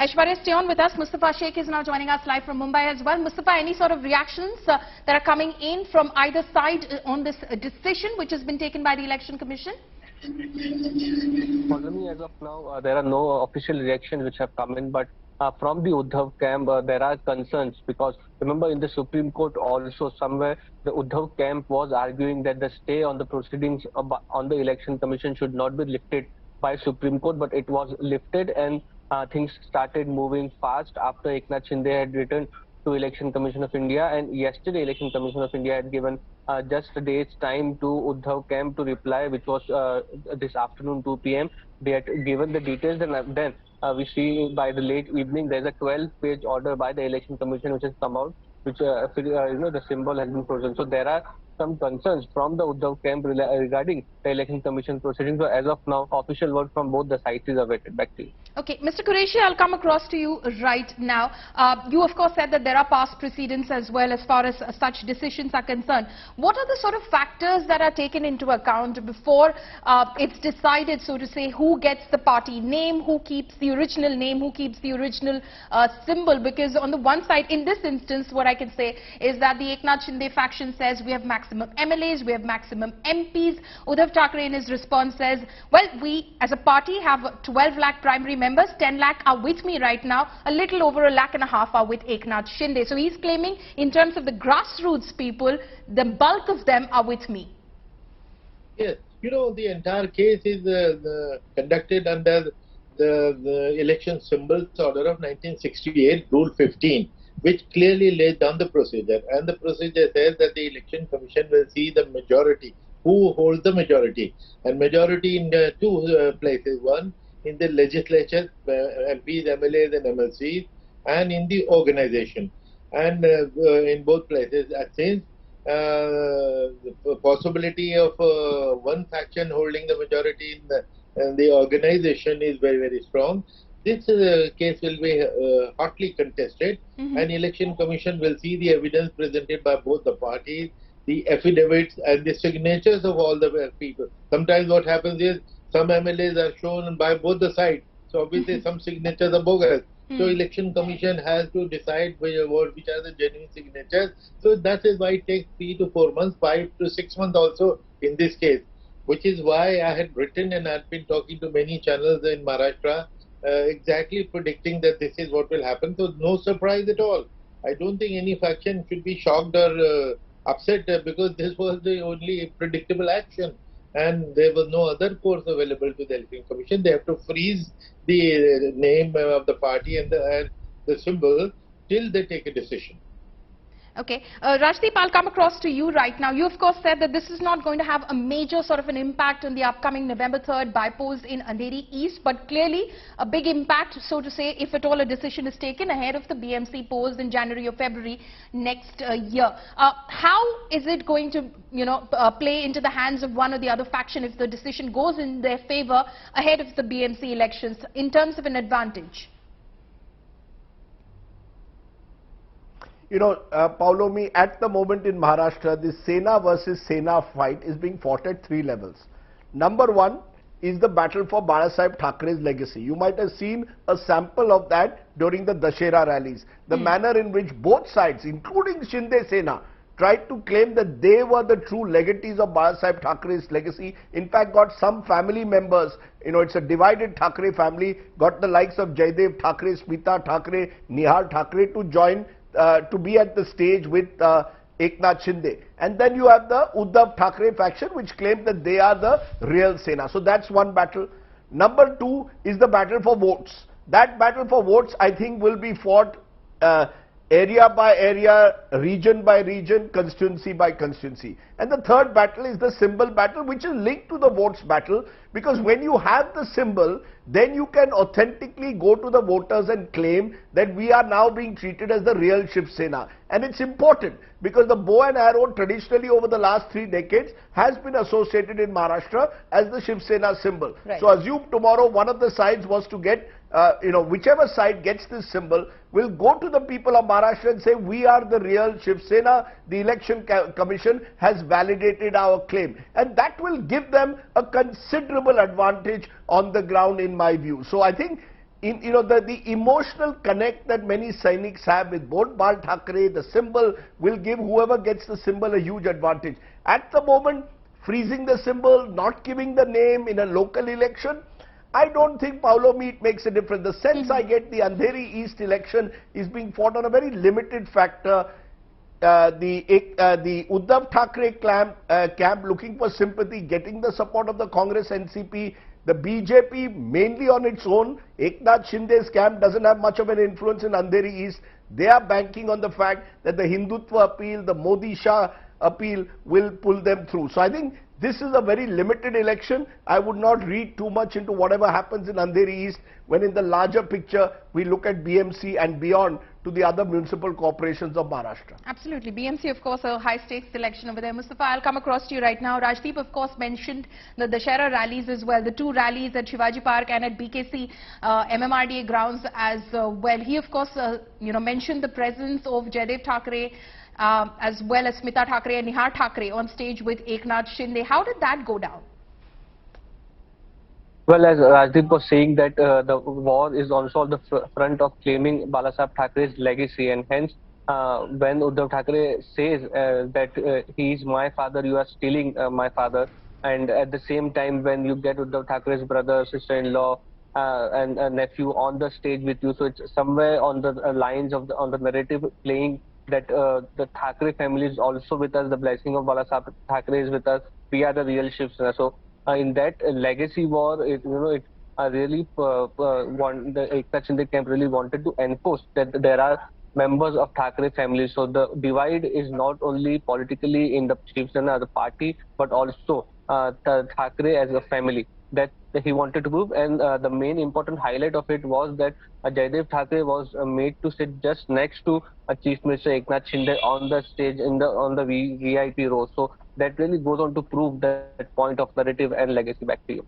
Aishwarya, stay on with us. Mustafa Sheikh is now joining us live from Mumbai as well. Mustafa, any sort of reactions that are coming in from either side on this decision which has been taken by the Election Commission? For me, as of now, there are no official reactions which have come in, but from the Uddhav camp, there are concerns because remember in the Supreme Court also somewhere the Uddhav camp was arguing that the stay on the proceedings on the Election Commission should not be lifted by Supreme Court, but it was lifted and things started moving fast after Eknath Shinde had returned to Election Commission of India, and yesterday Election Commission of India had given just a day's time to Uddhav camp to reply, which was this afternoon 2 p.m. They had given the details, and then we see by the late evening there's a 12-page order by the Election Commission which has come out, which the symbol has been frozen. So there are some concerns from the Uddhav camp regarding the Election Commission proceedings. So as of now, official word from both the sides is awaited. Back to you. Okay, Mr. Quraishi, I'll come across to you right now. You of course said that there are past precedents as well as far as such decisions are concerned. What are the sort of factors that are taken into account before it's decided, so to say, who gets the party name, who keeps the original name, who keeps the original symbol? Because on the one side, in this instance, what I can say is that the Eknath Shinde faction says we have maximum MLAs, we have maximum MPs. Uddhav Thackeray in his response says, well, we as a party have 12 lakh primary members, 10 lakh are with me right now, a little over 1.5 lakh are with Eknath Shinde. So he's claiming in terms of the grassroots people, the bulk of them are with me. Yes, you know, the entire case is conducted under the election symbols order of 1968, Rule 15, which clearly lays down the procedure. And the procedure says that the Election Commission will see the majority, who holds the majority. And majority in two places. One, in the legislature, MPs, MLAs and MLCs, and in the organization. And in both places, since the possibility of one faction holding the majority in the organization is very, very strong, this case will be hotly contested, and Election Commission will see the evidence presented by both the parties, the affidavits and the signatures of all the people. Sometimes what happens is some MLAs are shown by both the sides, so obviously some signatures are bogus. So Election Commission has to decide which are the genuine signatures. So that is why it takes 3 to 4 months, 5 to 6 months also in this case, which is why I had written and I've been talking to many channels in Maharashtra, exactly predicting that this is what will happen. So no surprise at all. I don't think any faction should be shocked or upset because this was the only predictable action. And there was no other course available to the Election Commission. They have to freeze the name of the party and the symbol till they take a decision. Okay. Rajdeep, I'll come across to you right now. You of course said that this is not going to have a major sort of an impact on the upcoming November 3rd bypolls in Andheri East, but clearly a big impact, so to say, if at all a decision is taken ahead of the BMC polls in January or February next year. How is it going to, play into the hands of one or the other faction if the decision goes in their favor ahead of the BMC elections in terms of an advantage? Paulomi, at the moment in Maharashtra, the Sena versus Sena fight is being fought at 3 levels. Number 1 is the battle for Balasaheb Thackeray's legacy. You might have seen a sample of that during the Dussehra rallies. The manner in which both sides, including Shinde Sena, tried to claim that they were the true legatees of Balasaheb Thackeray's legacy. In fact, got some family members, it's a divided Thackeray family, got the likes of Jaidev Thackeray, Smita Thackeray, Nihal Thackeray to join to be at the stage with Eknath Shinde. And then you have the Uddhav Thackeray faction which claims that they are the real Sena. So that's one battle. Number 2 is the battle for votes. That battle for votes, I think, will be fought area by area, region by region, constituency by constituency. And the third battle is the symbol battle, which is linked to the votes battle, because when you have the symbol, then you can authentically go to the voters and claim that we are now being treated as the real Shiv Sena. And it's important because the bow and arrow traditionally over the last 3 decades has been associated in Maharashtra as the Shiv Sena symbol. Right. So assume tomorrow one of the sides was to get, whichever side gets this symbol will go to the people of Maharashtra and say, we are the real Shiv Sena. The Election Commission has validated our claim. And that will give them a considerable advantage on the ground in my view. So I think in, the emotional connect that many Sainiks have with both Bal Thackeray, the symbol will give whoever gets the symbol a huge advantage. At the moment, freezing the symbol, not giving the name in a local election, I don't think Paulo Meat makes a difference. The sense I get, the Andheri East election is being fought on a very limited factor. The Uddhav Thackeray camp looking for sympathy, getting the support of the Congress NCP, the BJP mainly on its own. Eknath Shinde's camp doesn't have much of an influence in Andheri East. They are banking on the fact that the Hindutva appeal, the Modi Shah appeal will pull them through. So I think this is a very limited election. I would not read too much into whatever happens in Andheri East, when in the larger picture we look at BMC and beyond to the other municipal corporations of Maharashtra. Absolutely. BMC, of course, a high-stakes election over there. Mustafa, I'll come across to you right now. Rajdeep, of course, mentioned the Dussehra rallies as well, the two rallies at Shivaji Park and at BKC MMRDA grounds as well. He, of course, mentioned the presence of Jaidev Thackeray as well as Smita Thackeray and Nihar Thackeray on stage with Eknath Shinde. How did that go down? Well, as Rajdeep was saying, that the war is also on the front of claiming Balasaheb Thackeray's legacy, and hence when Uddhav Thackeray says that he is my father, you are stealing my father, and at the same time when you get Uddhav Thackeray's brother, sister-in-law and nephew on the stage with you, so it's somewhere on the lines of the narrative playing that the Thackeray family is also with us, the blessing of Balasaheb Thackeray is with us, we are the real Shiv Sena. So in that legacy war, the Eknath Shinde camp really wanted to enforce that there are members of Thackeray family. So the divide is not only politically in the Shiv Sena, the party, but also the Thackeray as a family. That he wanted to prove, and the main important highlight of it was that Jaidev Thackeray was made to sit just next to Chief Minister Eknath Shinde on the stage on the VIP row. So that really goes on to prove that point of narrative and legacy. Back to you.